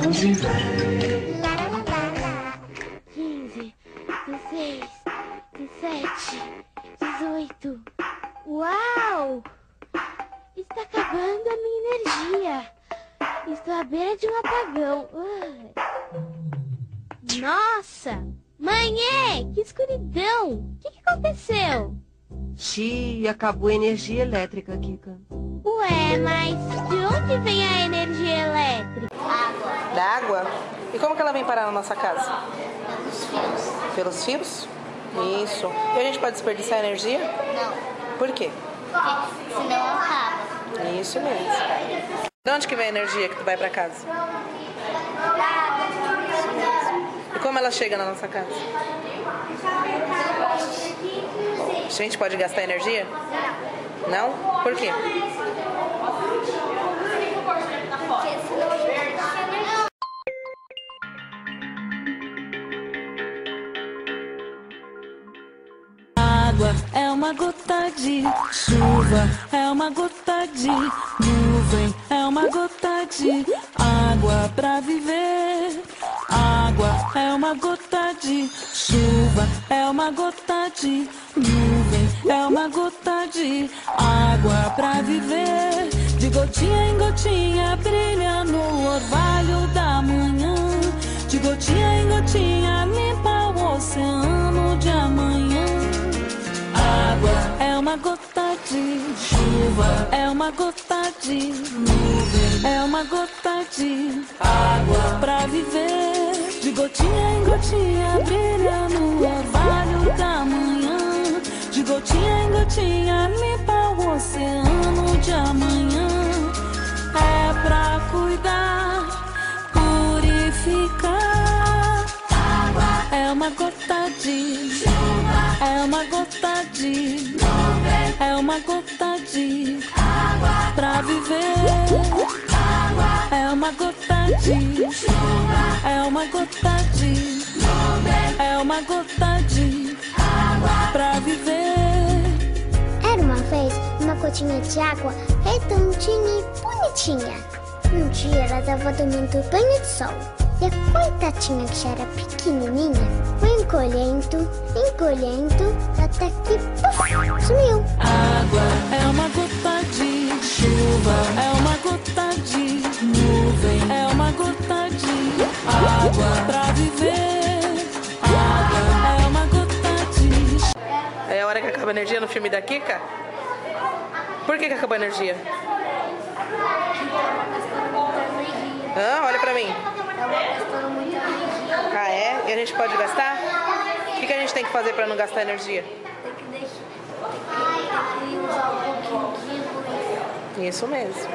15, 16, 17, 18. Uau! Está acabando a minha energia. Estou à beira de um apagão. Nossa! Mãe, que escuridão! O que aconteceu? Xi, acabou a energia elétrica, Kika. Ué, mas de onde vem a energia elétrica? Da água? E como que ela vem parar na nossa casa? Pelos fios. Pelos fios? Isso. E a gente pode desperdiçar energia? Não, Por quê? porque senão acaba. Isso mesmo. De onde que vem a energia que tu vai pra casa? E como ela chega na nossa casa? A gente pode gastar energia? Não? Por quê? Água é uma gota de chuva, é uma gota de nuvem, é uma gota de água pra viver. Água é uma gota de chuva, é uma gota de nuvem, é uma gota de água pra viver. De gotinha em gotinha brilha no orvalho da manhã. De gotinha em gotinha limpa o oceano de amanhã. Água é uma gota de chuva, é uma gota de nuvem, é uma gota de água pra viver. De gotinha em gotinha brilha no orvalho da manhã. De gotinha em gotinha limpa o oceano de amanhã. É pra cuidar, purificar. Água é uma gota de chuva, é uma gota de nuvem, é uma gota de água pra viver. Água é uma gota de chuva, é uma gota de nuvem, é uma gota de água pra viver. Era uma vez uma gotinha de água redondinha e bonitinha. Um dia ela estava tomando banho de sol. E a coitadinha que já era pequenininha foi encolhendo, até que puf, sumiu. Água é uma gota de chuva, é uma gota de nuvem, é uma gota de água pra viver. Água é uma gota de... É a hora que acaba a energia no filme da Kika? Por que acabou a energia? Olha pra mim. Ah, é? E a gente pode gastar? O que a gente tem que fazer pra não gastar energia? Tem que usar um pouquinho de luz. Isso mesmo.